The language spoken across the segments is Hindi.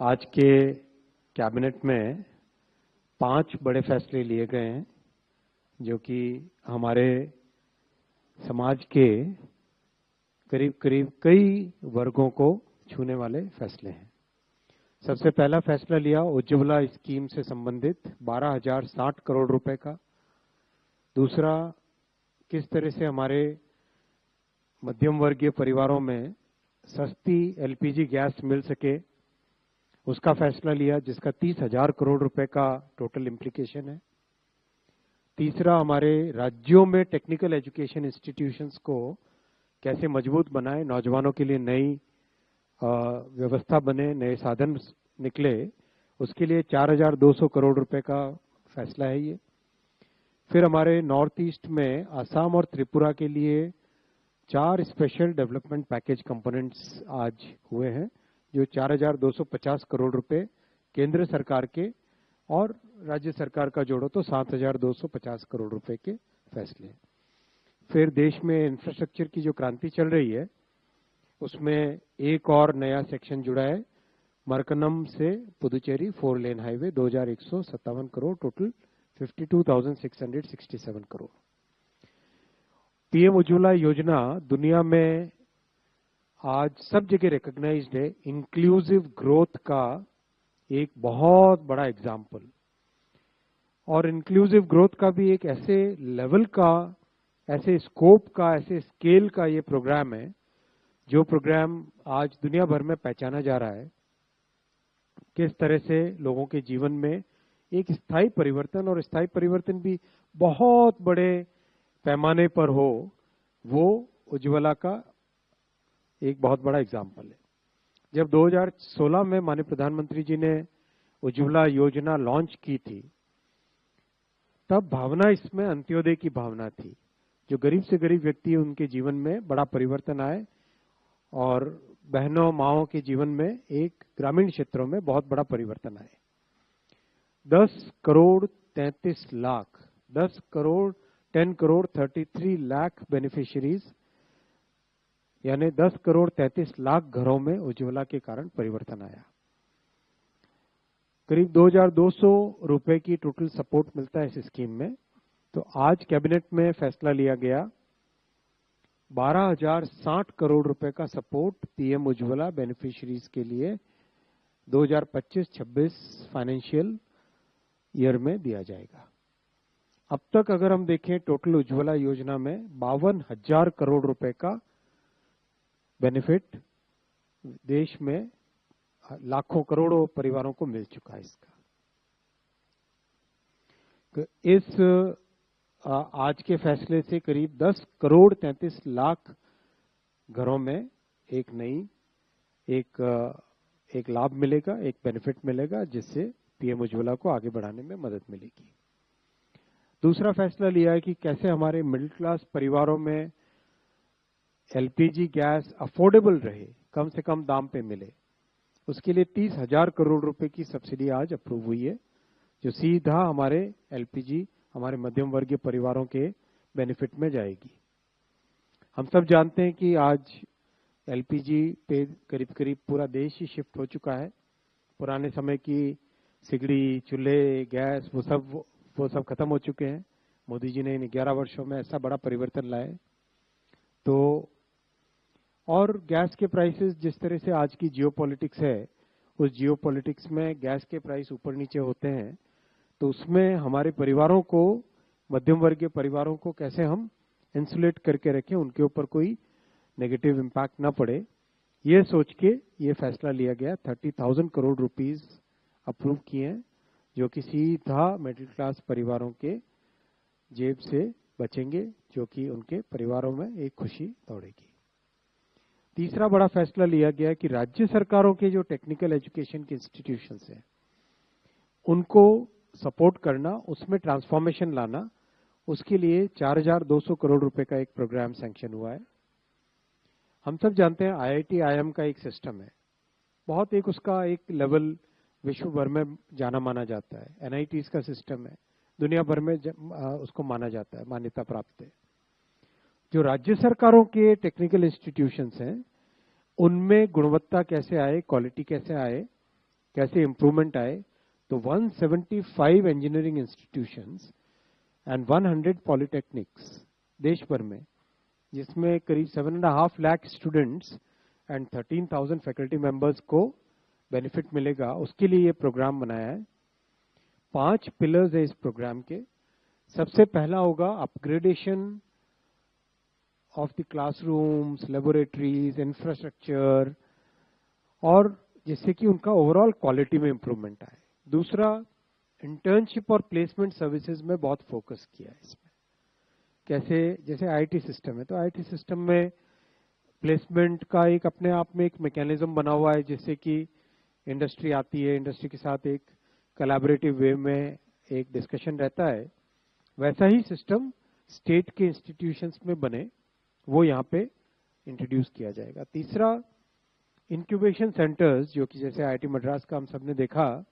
आज के कैबिनेट में 5 बड़े फैसले लिए गए हैं जो कि हमारे समाज के करीब करीब कई वर्गों को छूने वाले फैसले हैं। सबसे पहला फैसला लिया उज्ज्वला स्कीम से संबंधित 12,060 करोड़ रुपए का। दूसरा, किस तरह से हमारे मध्यम वर्गीय परिवारों में सस्ती एलपीजी गैस मिल सके, उसका फैसला लिया, जिसका 30,000 करोड़ रुपए का टोटल इम्प्लीकेशन है। तीसरा, हमारे राज्यों में टेक्निकल एजुकेशन इंस्टीट्यूशंस को कैसे मजबूत बनाए, नौजवानों के लिए नई व्यवस्था बने, नए साधन निकले, उसके लिए 4,200 करोड़ रुपए का फैसला है ये। फिर हमारे नॉर्थ ईस्ट में असम और त्रिपुरा के लिए 4 स्पेशल डेवलपमेंट पैकेज कंपोनेंट्स आज हुए हैं, जो 4,250 करोड़ रुपए केंद्र सरकार के और राज्य सरकार का जोड़ो तो 7,250 करोड़ रुपए के फैसले। फिर देश में इंफ्रास्ट्रक्चर की जो क्रांति चल रही है, उसमें एक और नया सेक्शन जुड़ा है, मरकनम से Puducherry 4 lane highway, 2,157 crore, total 52,667 crore. PM Ujjwala योजना दुनिया में आज सब जगह रिकॉग्नाइज्ड है, इंक्लूसिव ग्रोथ का एक बहुत बड़ा एग्जाम्पल। और इंक्लूसिव ग्रोथ का भी एक ऐसे लेवल का, ऐसे स्कोप का, ऐसे स्केल का ये प्रोग्राम है, जो प्रोग्राम आज दुनिया भर में पहचाना जा रहा है। किस तरह से लोगों के जीवन में एक स्थायी परिवर्तन, और स्थायी परिवर्तन भी बहुत बड़े पैमाने पर हो, वो उज्ज्वला का एक बहुत बड़ा एग्जाम्पल है। जब 2016 में माननीय प्रधानमंत्री जी ने उज्ज्वला योजना लॉन्च की थी, तब भावना इसमें अंत्योदय की भावना थी, जो गरीब से गरीब व्यक्ति, उनके जीवन में बड़ा परिवर्तन आए और बहनों माओं के जीवन में एक ग्रामीण क्षेत्रों में बहुत बड़ा परिवर्तन आए। 10 करोड़ 33 लाख 10 करोड़ 10 करोड़ 33 लाख बेनिफिशियरीज, यानी 10 करोड़ 33 लाख घरों में उज्ज्वला के कारण परिवर्तन आया। करीब 2,200 रुपए की टोटल सपोर्ट मिलता है इस स्कीम में। तो आज कैबिनेट में फैसला लिया गया 12,060 करोड़ रुपए का सपोर्ट पीएम उज्ज्वला बेनिफिशियरीज के लिए 2025-26 फाइनेंशियल ईयर में दिया जाएगा। अब तक अगर हम देखें, टोटल उज्ज्वला योजना में 52,000 करोड़ रुपए का बेनिफिट देश में लाखों करोड़ों परिवारों को मिल चुका है इसका। इस आज के फैसले से करीब 10 करोड़ 33 लाख घरों में एक नई एक लाभ मिलेगा, एक बेनिफिट मिलेगा, जिससे पीएम उज्ज्वला को आगे बढ़ाने में मदद मिलेगी। दूसरा फैसला लिया है कि कैसे हमारे मिडिल क्लास परिवारों में एलपीजी गैस अफोर्डेबल रहे, कम से कम दाम पे मिले। उसके लिए 30,000 करोड़ रुपए की सब्सिडी आज अप्रूव हुई है, जो सीधा हमारे एलपीजी, हमारे मध्यम वर्गीय परिवारों के बेनिफिट में जाएगी। हम सब जानते हैं कि आज एलपीजी पे करीब करीब पूरा देश ही शिफ्ट हो चुका है। पुराने समय की सिगड़ी, चूल्हे, गैस, वो सब खत्म हो चुके हैं। मोदी जी ने इन 11 वर्षों में ऐसा बड़ा परिवर्तन लाए। तो और गैस के प्राइसेस, जिस तरह से आज की जियोपॉलिटिक्स है, उस जियोपॉलिटिक्स में गैस के प्राइस ऊपर नीचे होते हैं, तो उसमें हमारे परिवारों को, मध्यम वर्गीय परिवारों को कैसे हम इंसुलेट करके रखें, उनके ऊपर कोई नेगेटिव इम्पैक्ट ना पड़े, ये सोच के ये फैसला लिया गया। 30,000 करोड़ रुपीस अप्रूव किए हैं, जो कि सीधा मिडिल क्लास परिवारों के जेब से बचेंगे, जो कि उनके परिवारों में एक खुशी दौड़ेगी। तीसरा बड़ा फैसला लिया गया कि राज्य सरकारों के जो टेक्निकल एजुकेशन के इंस्टीट्यूशंस हैं, उनको सपोर्ट करना, उसमें ट्रांसफॉर्मेशन लाना, उसके लिए 4,200 करोड़ रुपए का एक प्रोग्राम सैंक्शन हुआ है। हम सब जानते हैं आईआईटी आईएम का एक सिस्टम है, बहुत एक उसका एक लेवल विश्व भर में जाना माना जाता है। एनआईटीज का सिस्टम है, दुनिया भर में उसको माना जाता है, मान्यता प्राप्त है। जो राज्य सरकारों के टेक्निकल इंस्टीट्यूशंस हैं, उनमें गुणवत्ता कैसे आए, क्वालिटी कैसे आए, कैसे इम्प्रूवमेंट आए, तो 175 इंजीनियरिंग इंस्टीट्यूशंस एंड 100 पॉलिटेक्निक्स देश भर में, जिसमें करीब 7.5 lakh students and 13,000 faculty members को बेनिफिट मिलेगा, उसके लिए ये प्रोग्राम बनाया है। 5 पिलर्स है इस प्रोग्राम के। सबसे पहला होगा upgradation of the classrooms, laboratories, infrastructure, और जिससे कि उनका ओवरऑल क्वालिटी में इंप्रूवमेंट आए। दूसरा, इंटर्नशिप और प्लेसमेंट सर्विसेज में बहुत फोकस किया है इसमें। कैसे, जैसे आईटी सिस्टम है, तो आईटी सिस्टम में प्लेसमेंट का एक अपने आप में एक मैकेनिज्म बना हुआ है, जिससे कि इंडस्ट्री आती है, इंडस्ट्री के साथ एक कोलैबोरेटिव वे में एक डिस्कशन रहता है। वैसा ही सिस्टम स्टेट के इंस्टीट्यूशंस में बने, वो यहाँ पे इंट्रोड्यूस किया जाएगा। तीसरा, इंक्यूबेशन सेंटर्स, जो कि जैसे आईआईटी मद्रास का हम सबने देखा,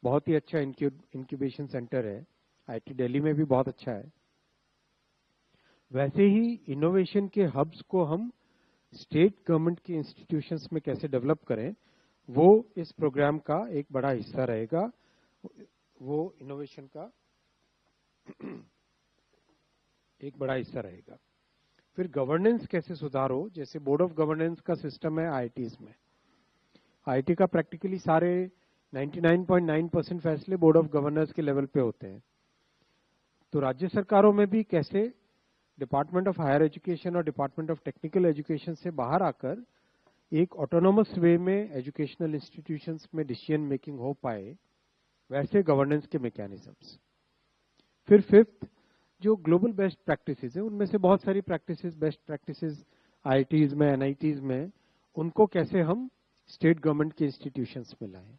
बहुत ही अच्छा इंक्यूबेशन सेंटर है। आईआईटी दिल्ली में भी बहुत अच्छा है। वैसे ही इनोवेशन के हब्स को हम स्टेट गवर्नमेंट के इंस्टीट्यूशंस में कैसे डेवलप करें, वो इस प्रोग्राम का एक बड़ा हिस्सा रहेगा। वो इनोवेशन का एक बड़ा हिस्सा रहेगा। फिर गवर्नेंस कैसे सुधार हो, जैसे बोर्ड ऑफ गवर्नेंस का सिस्टम है आईआईटीज में। आईआईटी का प्रैक्टिकली सारे 99.9% फैसले बोर्ड ऑफ गवर्नर्स के लेवल पे होते हैं। तो राज्य सरकारों में भी कैसे डिपार्टमेंट ऑफ हायर एजुकेशन और डिपार्टमेंट ऑफ टेक्निकल एजुकेशन से बाहर आकर एक ऑटोनोमस वे में एजुकेशनल इंस्टीट्यूशंस में डिसीजन मेकिंग हो पाए, वैसे गवर्नेंस के मैकेनिज्म्स। फिर फिफ्थ, जो ग्लोबल बेस्ट प्रैक्टिसेस है, उनमें से बहुत सारी प्रैक्टिसेस, बेस्ट प्रैक्टिसेस आईआईटीज में, एनआईटीज में, उनको कैसे हम स्टेट गवर्नमेंट के इंस्टीट्यूशंस में लाएं।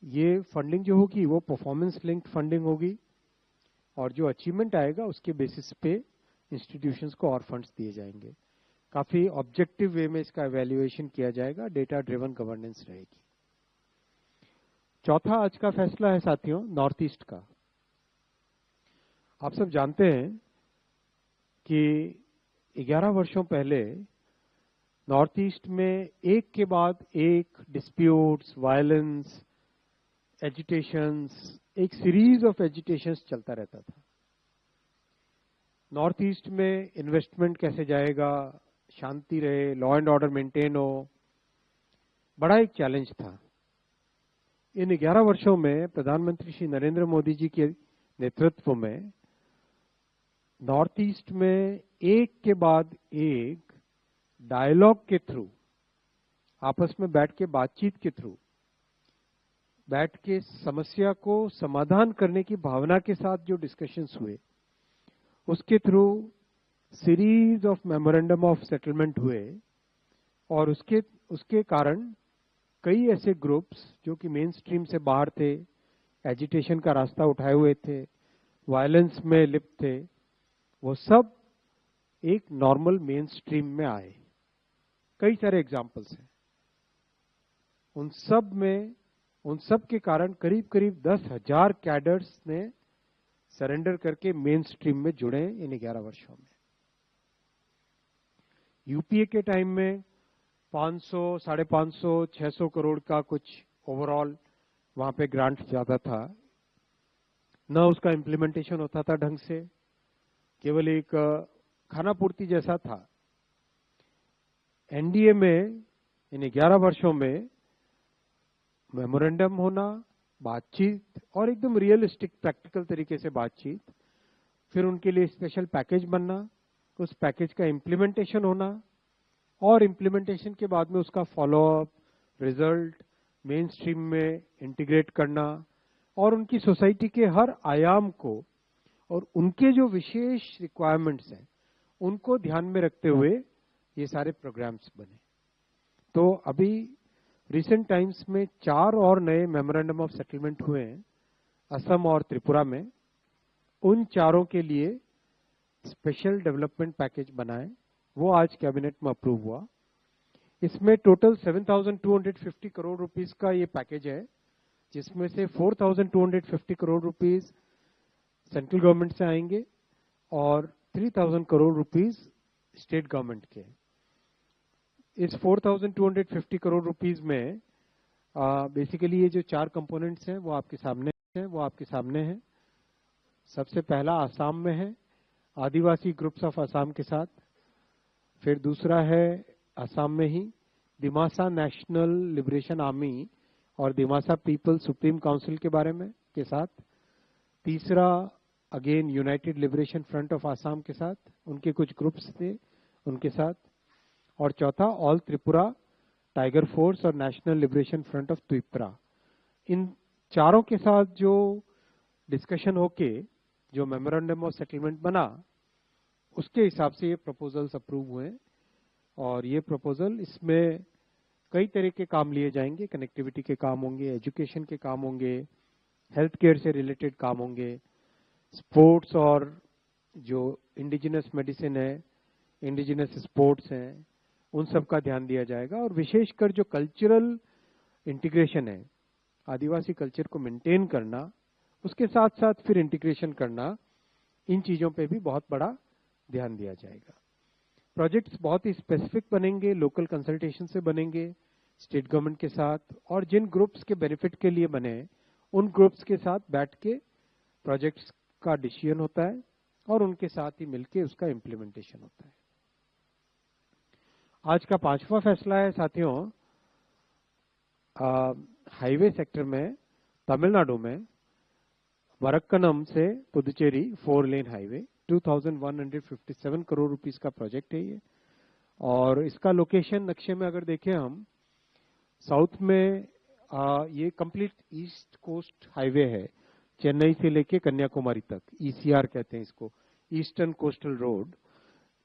ये फंडिंग जो होगी वो परफॉर्मेंस लिंक्ड फंडिंग होगी, और जो अचीवमेंट आएगा उसके बेसिस पे इंस्टीट्यूशंस को और फंड्स दिए जाएंगे। काफी ऑब्जेक्टिव वे में इसका एवेल्युएशन किया जाएगा, डेटा ड्रिवन गवर्नेंस रहेगी। चौथा आज का फैसला है साथियों, नॉर्थ ईस्ट का। आप सब जानते हैं कि 11 वर्षों पहले नॉर्थ ईस्ट में एक के बाद एक डिस्प्यूट्स, वायलेंस, एजिटेशंस, एक सीरीज ऑफ एजिटेशंस चलता रहता था। नॉर्थ ईस्ट में इन्वेस्टमेंट कैसे जाएगा, शांति रहे, लॉ एंड ऑर्डर मेंटेन हो, बड़ा एक चैलेंज था। इन 11 वर्षों में प्रधानमंत्री श्री नरेंद्र मोदी जी के नेतृत्व में नॉर्थ ईस्ट में एक के बाद एक डायलॉग के थ्रू, आपस में बैठ के बातचीत के थ्रू, बैठ के समस्या को समाधान करने की भावना के साथ जो डिस्कशंस हुए, उसके through series of memorandum of settlement हुए, और उसके कारण कई ऐसे ग्रुप्स जो कि मेन स्ट्रीम से बाहर थे, एजिटेशन का रास्ता उठाए हुए थे, वायलेंस में लिप्त थे, वो सब एक नॉर्मल मेन स्ट्रीम में आए। कई सारे एग्जाम्पल्स हैं। उन सब के कारण करीब करीब 10,000 कैडर्स ने सरेंडर करके मेन स्ट्रीम में जुड़े इन 11 वर्षों में। यूपीए के टाइम में 500, 550, 600 करोड़ का कुछ ओवरऑल वहां पे ग्रांट ज्यादा था, न उसका इम्प्लीमेंटेशन होता था ढंग से, केवल एक खाना पूर्ति जैसा था। एनडीए में इन 11 वर्षों में मेमोरेंडम होना, बातचीत, और एकदम रियलिस्टिक प्रैक्टिकल तरीके से बातचीत, फिर उनके लिए स्पेशल पैकेज बनना, उस पैकेज का इम्प्लीमेंटेशन होना, और इम्प्लीमेंटेशन के बाद में उसका फॉलोअप, रिजल्ट मेन स्ट्रीम में इंटीग्रेट करना, और उनकी सोसाइटी के हर आयाम को और उनके जो विशेष रिक्वायरमेंट्स हैं उनको ध्यान में रखते हुए ये सारे प्रोग्राम्स बने। तो अभी रिसेंट टाइम्स में 4 और नए मेमोरेंडम ऑफ सेटलमेंट हुए हैं असम और त्रिपुरा में। उन चारों के लिए स्पेशल डेवलपमेंट पैकेज बनाए, वो आज कैबिनेट में अप्रूव हुआ। इसमें टोटल 7,250 करोड़ रुपीस का ये पैकेज है, जिसमें से 4,250 करोड़ रुपीस सेंट्रल गवर्नमेंट से आएंगे और 3,000 करोड़ रुपीस स्टेट गवर्नमेंट के। इस 4,250 करोड़ रुपीस में बेसिकली ये जो 4 कंपोनेंट्स हैं वो आपके सामने हैं। सबसे पहला आसाम में है, आदिवासी ग्रुप्स ऑफ आसाम के साथ। फिर दूसरा है आसाम में ही दिमासा नेशनल लिबरेशन आर्मी और दिमासा पीपल सुप्रीम काउंसिल के बारे में के साथ। तीसरा again United liberation Front of Assam के साथ, उनके कुछ ग्रुप्स थे उनके साथ। और चौथा ऑल त्रिपुरा टाइगर फोर्स और National Liberation Front of Tripura. इन चारों के साथ जो डिस्कशन होके जो मेमोरेंडम ऑफ सेटलमेंट बना, उसके हिसाब से ये प्रपोजल्स अप्रूव हुए। और ये प्रपोजल, इसमें कई तरह के काम लिए जाएंगे। कनेक्टिविटी के काम होंगे, एजुकेशन के काम होंगे, हेल्थ केयर से रिलेटेड काम होंगे, स्पोर्ट्स और जो इंडिजिनस मेडिसिन है, इंडिजिनस स्पोर्ट्स हैं, उन सब का ध्यान दिया जाएगा। और विशेषकर जो कल्चरल इंटीग्रेशन है, आदिवासी कल्चर को मेंटेन करना, उसके साथ साथ फिर इंटीग्रेशन करना, इन चीजों पे भी बहुत बड़ा ध्यान दिया जाएगा। प्रोजेक्ट्स बहुत ही स्पेसिफिक बनेंगे, लोकल कंसल्टेशन से बनेंगे स्टेट गवर्नमेंट के साथ, और जिन ग्रुप्स के बेनिफिट के लिए बने उन ग्रुप्स के साथ बैठ के प्रोजेक्ट्स का डिसीजन होता है और उनके साथ ही मिलके उसका इम्प्लीमेंटेशन होता है। आज का 5वां फैसला है साथियों, हाईवे सेक्टर में तमिलनाडु में मरक्कनम से Puducherry 4 lane highway 2157 crore rupees का प्रोजेक्ट है ये। और इसका लोकेशन नक्शे में अगर देखें हम, साउथ में ये कंप्लीट ईस्ट कोस्ट हाईवे है, चेन्नई से लेके कन्याकुमारी तक, ईसीआर कहते हैं इसको, ईस्टर्न कोस्टल रोड।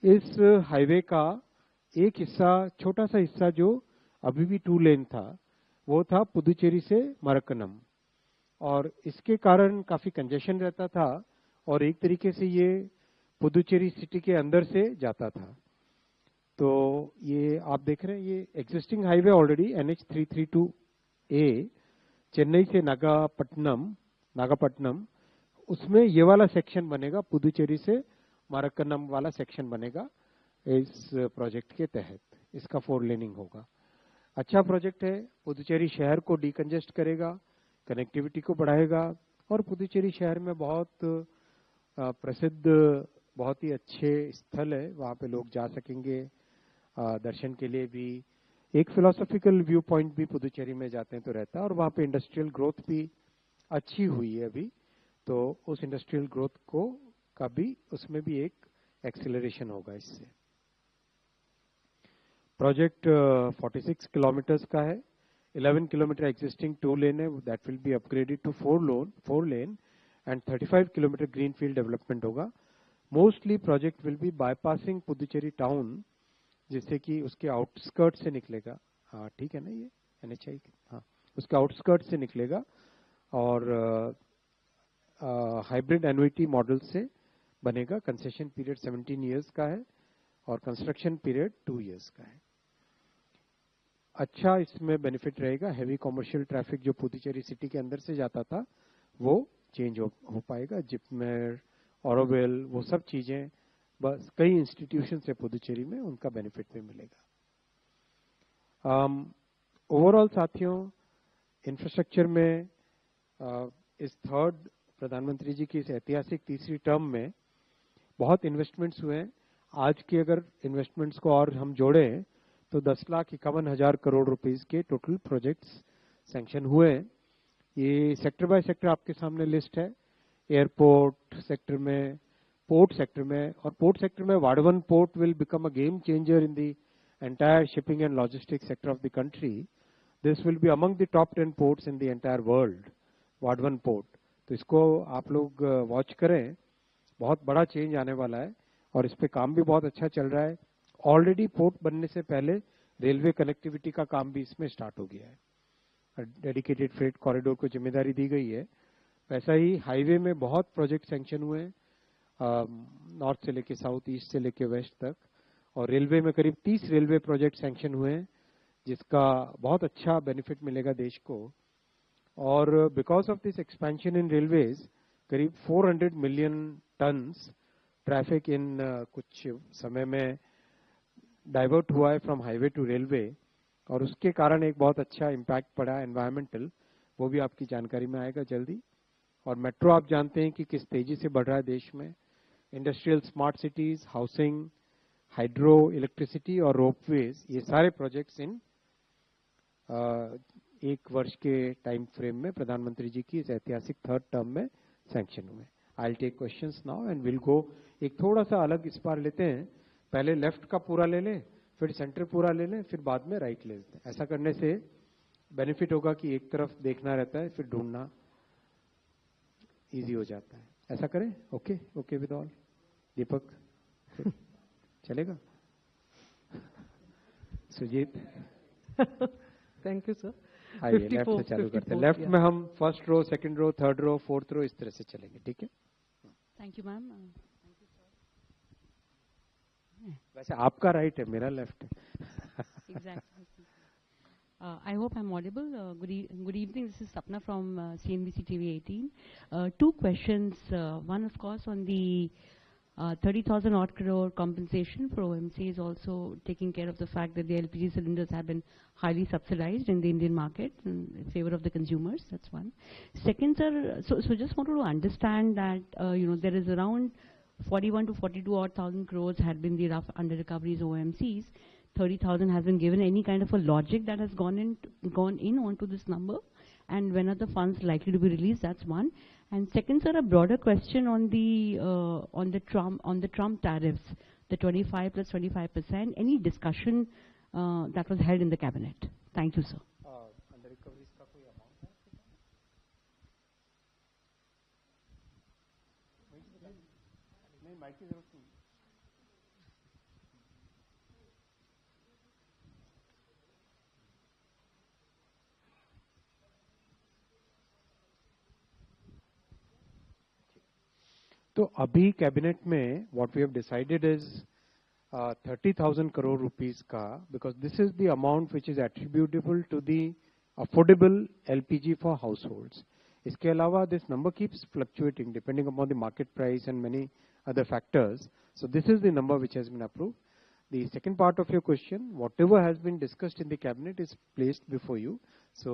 इस हाईवे का एक हिस्सा, छोटा सा हिस्सा जो अभी भी 2 लेन था, वो था पुदुचेरी से मरक्कनम। और इसके कारण काफी कंजेशन रहता था और एक तरीके से ये पुदुचेरी सिटी के अंदर से जाता था। तो ये आप देख रहे हैं, ये existing highway already NH332A Chennai से नागापट्टनम, उसमें ये वाला सेक्शन बनेगा, पुदुचेरी से मरक्कनम वाला सेक्शन बनेगा इस प्रोजेक्ट के तहत। इसका 4 लेनिंग होगा। अच्छा प्रोजेक्ट है, पुदुचेरी शहर को डिकंजेस्ट करेगा, कनेक्टिविटी को बढ़ाएगा, और पुदुचेरी शहर में बहुत प्रसिद्ध, बहुत ही अच्छे स्थल है, वहाँ पे लोग जा सकेंगे दर्शन के लिए भी। एक फिलोसॉफिकल व्यू पॉइंट भी पुदुचेरी में जाते हैं तो रहता है, और वहाँ पे इंडस्ट्रियल ग्रोथ भी अच्छी हुई है अभी, तो उस इंडस्ट्रियल ग्रोथ को का भी, उसमें भी एक एक्सेलरेशन होगा इससे। प्रोजेक्ट 46 किलोमीटर्स का है, 11 किलोमीटर एग्जिस्टिंग 2 लेन है, that will be upgraded to 4 lane and 35 kilometre green field development होगा। Mostly project will be bypassing Puducherry town, जिससे कि उसके आउटस्कर्ट से निकलेगा। हाँ ठीक है ना, ये NHI, हाँ उसके आउटस्कर्ट से निकलेगा, और हाइब्रिड एन्युटी मॉडल से बनेगा। कंसेशन पीरियड 17 ईयर्स का है और कंस्ट्रक्शन पीरियड 2 ईयर्स का है। अच्छा इसमें बेनिफिट रहेगा, हैवी कॉमर्शियल ट्रैफिक जो पुदुचेरी सिटी के अंदर से जाता था वो चेंज हो पाएगा। जिपमेर, ऑरोविल, वो सब चीजें, बस कई इंस्टीट्यूशन से पुदुचेरी में उनका बेनिफिट भी मिलेगा। ओवरऑल साथियों, इंफ्रास्ट्रक्चर में इस थर्ड प्रधानमंत्री जी की इस ऐतिहासिक तीसरी टर्म में बहुत इन्वेस्टमेंट्स हुए हैं। आज के अगर इन्वेस्टमेंट्स को और हम जोड़ें तो 10,51,000 करोड़ रुपीस के टोटल प्रोजेक्ट्स सैंक्शन हुए हैं। ये सेक्टर बाय सेक्टर आपके सामने लिस्ट है। एयरपोर्ट सेक्टर में, पोर्ट सेक्टर में, और पोर्ट सेक्टर में Vadhavan port will become a game changer in the entire shipping and logistics sector of the country. This will be among the top 10 ports in the entire world, Vadhavan port. तो इसको आप लोग वॉच करें, बहुत बड़ा चेंज आने वाला है और इस पे काम भी बहुत अच्छा चल रहा है। ऑलरेडी पोर्ट बनने से पहले रेलवे कनेक्टिविटी का काम भी इसमें स्टार्ट हो गया है, डेडिकेटेड फ्रेट कॉरिडोर को जिम्मेदारी दी गई है। वैसा ही हाईवे में बहुत प्रोजेक्ट सैंक्शन हुए हैं, नॉर्थ से लेके साउथ, ईस्ट से लेके वेस्ट तक, और रेलवे में करीब 30 रेलवे प्रोजेक्ट सैंक्शन हुए हैं, जिसका बहुत अच्छा बेनिफिट मिलेगा देश को। और because of this expansion in railways, करीब 400 मिलियन टन्स ट्रैफिक इन कुछ समय में डाइवर्ट हुआ है फ्रॉम हाईवे टू रेलवे, और उसके कारण एक बहुत अच्छा इम्पैक्ट पड़ा एनवायरमेंटल, वो भी आपकी जानकारी में आएगा जल्दी। और मेट्रो आप जानते हैं कि किस तेजी से बढ़ रहा है देश में। Industrial smart cities, housing, hydro electricity और रोपवेज, ये सारे प्रोजेक्ट्स इन 1 वर्ष के टाइम फ्रेम में प्रधानमंत्री जी की इस ऐतिहासिक थर्ड टर्म में सैंक्शन हुए। I will take questions now and will go, एक थोड़ा सा अलग इस बार लेते हैं, पहले लेफ्ट का पूरा ले लें, फिर सेंटर पूरा ले लें, फिर बाद में राइट ले लेते हैं। ऐसा करने से बेनिफिट होगा कि एक तरफ देखना रहता है, फिर ढूंढना इजी हो जाता है। ऐसा करें? Okay, okay with all. Deepak चलेगा? Sujeet thank you sir. आइए लेफ्ट से चालू करते हैं। लेफ्ट में हम first row, second row, third row, fourth row, इस तरह से चलेंगे, ठीक है? Thank you ma'am. वैसे आपका राइट है, मेरा लेफ्ट है। Exactly. I hope I'm audible. Good evening. This is Sapna from CNBC TV 18. Two questions. One, of course, on the 30,000 odd crore compensation for OMC is also taking care of the fact that the LPG cylinders have been highly subsidized in the Indian market in favor of the consumers. That's one. Second, sir, so just wanted to understand that there is around 41 to 42 odd thousand crores had been the rough under recoveries OMCs. 30,000 has been given. Any kind of a logic that has gone in onto this number, and when are the funds likely to be released? That's one. And second, sir, a broader question on the Trump tariffs, the 25 plus 25%. Any discussion that was held in the cabinet? Thank you, sir. Under recoveries का कोई amount है? नहीं, माइक की जरूरत नहीं। तो अभी कैबिनेट में what we have decided is 30,000 crore rupees का, because this is the amount which is attributable to the affordable LPG for households. इसके अलावा this number keeps fluctuating depending upon the market price and many other factors. So this is the number which has been approved. The second part of your question, whatever has been discussed in the cabinet is placed before you. So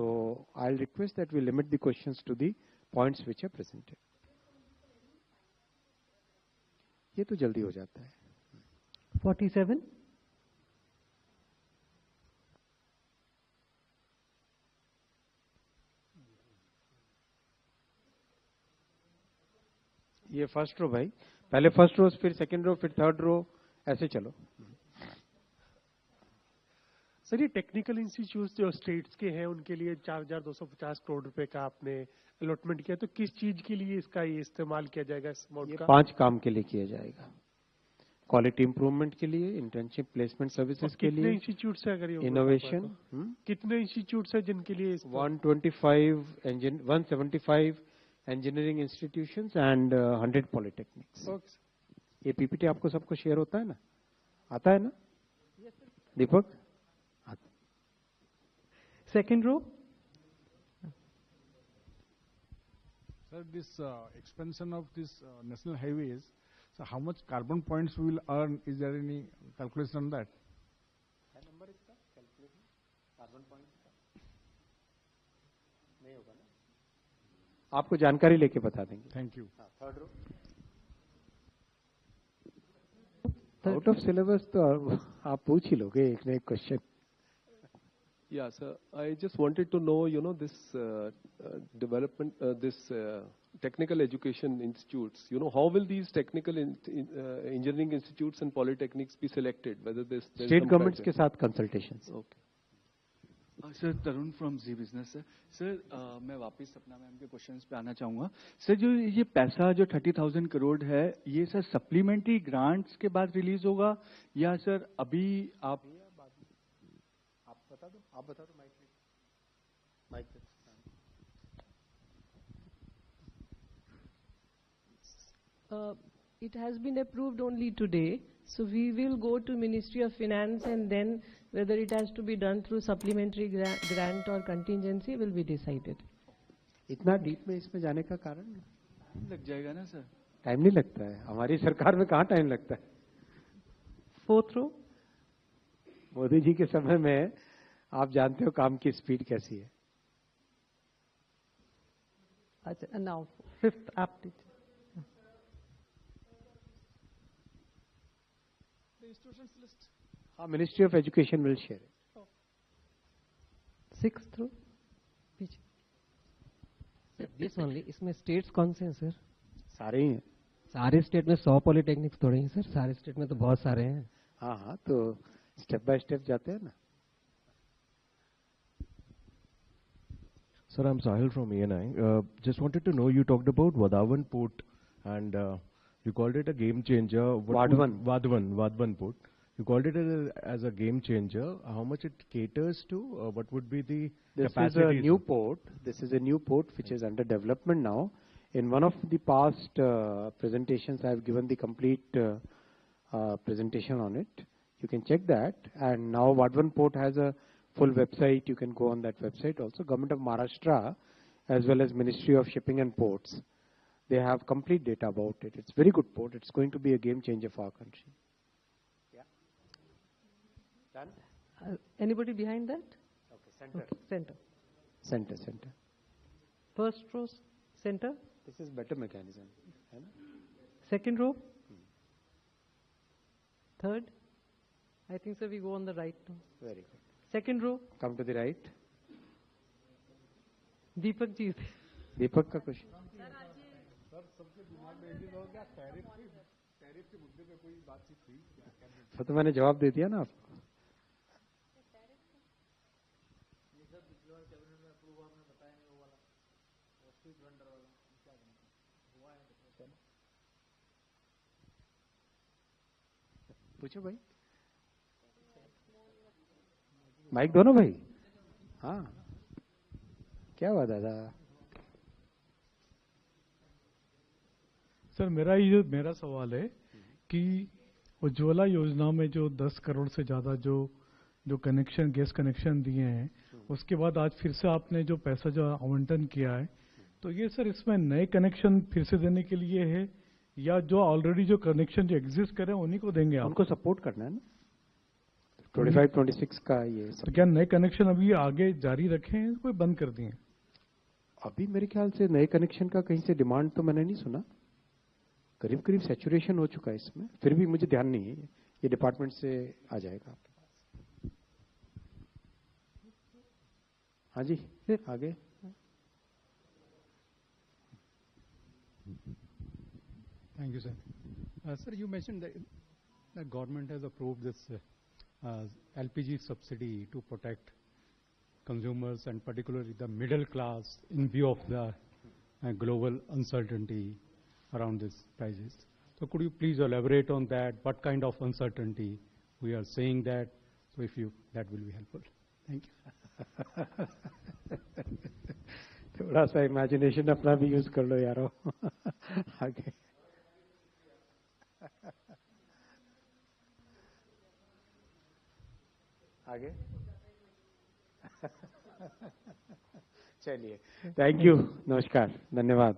I'll request that we limit the questions to the points which are presented. ये तो जल्दी हो जाता है। 47। ये फर्स्ट रो भाई, पहले फर्स्ट रो, फिर सेकंड रो, फिर थर्ड रो, ऐसे चलो। सर, ये टेक्निकल इंस्टीट्यूट्स जो स्टेट्स के हैं उनके लिए 4,250 करोड़ रुपए का आपने अलॉटमेंट किया, तो किस चीज के लिए इसका ये इस्तेमाल किया जाएगा इस अमाउंट का? 5 काम के लिए किया जाएगा। क्वालिटी इंप्रूवमेंट के लिए, इंटर्नशिप प्लेसमेंट सर्विसेज के लिए, इंस्टीट्यूट से अगर इनोवेशन। कितने इंस्टीट्यूट है जिनके लिए 175 इंजीनियरिंग इंस्टीट्यूशंस एंड 100 पॉलिटेक्निक्स। ये पीपीटी आपको सबको शेयर होता है ना, आता है ना दीपक? Second row. Sir, this expansion of this national highways, so how much carbon points we will earn? Is there any calculation on that? है नंबर इसका कैलकुलेशन कार्बन पॉइंट्स का? नहीं होगा ना, आपको जानकारी लेके बता देंगे। Thank you. Third row. Out of syllabus तो आप पूछ ही लोगे एक ना एक question. Yeah, sir. I just wanted to know, this development, this technical education institutes. How will these technical engineering institutes and polytechnics be selected? Whether there's state governments के साथ consultations. Okay. Sir, Tarun from Zee Business. Sir, मैं वापस अपना मैम के क्वेश्चंस पे आना चाहूँगा। सर, जो ये पैसा जो 30,000 करोड़ है, ये सर सप्लीमेंट्री ग्रांट्स के बाद रिलीज होगा या सर अभी आप बता दो mic It has been approved only today, so we will go to Ministry of Finance, and then whether it has to be done through supplementary grant or contingency will be decided. इतना डीप में इसमें जाने का कारण? लग जाएगा ना सर? टाइम नहीं लगता है, हमारी सरकार में कहाँ टाइम लगता है। Fourth row. मोदी जी के समय में आप जानते हो काम की स्पीड कैसी है. And now, fifth aptitude. The institutions list. Ministry of Education will share it. Sixth row. This only, इसमें स्टेट्स कौन से हैं सर? सारे ही हैं. सारे स्टेट में 100 पॉलिटेक्निक्स थोड़े हैं सर, सारे स्टेट में तो बहुत सारे हैं. हाँ हाँ, तो स्टेप बाय स्टेप जाते हैं ना. Sir, I'm Sahil from ANI. Just wanted to know, you talked about Vadhavan Port and you called it a game changer. Vadhavan Port. You called it as a game changer. How much it caters to? What would be the capacity? This is a new port. This is a new port which is under development now. In one of the past presentations, I have given the complete presentation on it. You can check that. And now Vadhavan Port has a full website. You can go on that website also. Government of Maharashtra as well as Ministry of Shipping and Ports, they have complete data about it. It's very good port. It's going to be a game changer for our country. Yeah. Done? Anybody behind that? Okay, center. Okay, center. Center. First row, center. This is better mechanism. Second row. Third. I think so we go on the right now. Very good. Second row. Come to the right. Deepak ji. Deepak का क्वेश्चन. सर सबके दिमाग में ये हो गया, टैरिफ के मुद्दे पे कोई बातचीत हुई? तो मैंने जवाब दे दिया ना आपको. पूछो भाई. माइक दो ना भाई. हाँ, क्या हुआ दादा? सर मेरा सवाल है कि उज्ज्वला योजना में जो 10 करोड़ से ज्यादा जो कनेक्शन, गैस कनेक्शन दिए हैं, उसके बाद आज फिर से आपने जो पैसा जो आवंटन किया है, तो ये सर इसमें नए कनेक्शन फिर से देने के लिए है या जो ऑलरेडी जो कनेक्शन जो एग्जिस्ट करें उन्हीं को देंगे आप? उनको सपोर्ट करना है ना. 25-26 का ये. तो क्या नए कनेक्शन अभी आगे जारी रखे हैं, कोई बंद कर दिए? अभी मेरे ख्याल से नए कनेक्शन का कहीं से डिमांड तो मैंने नहीं सुना. करीब करीब सैचुरेशन हो चुका है इसमें. फिर भी मुझे ध्यान नहीं है, ये डिपार्टमेंट से आ जाएगा आपके पास. हाँ जी, आगे. Thank you, sir. Sir, you mentioned that the government has approved this LPG subsidy to protect consumers and particularly the middle class in view of the global uncertainty around these prices. So could you please elaborate on that? What kind of uncertainty we are saying that? So if you, that will be helpful. Thank you. थोड़ा सा इमेजिनेशन अपना भी यूज कर लो यारो. आगे. आगे. चलिए, थैंक यू, नमस्कार, धन्यवाद.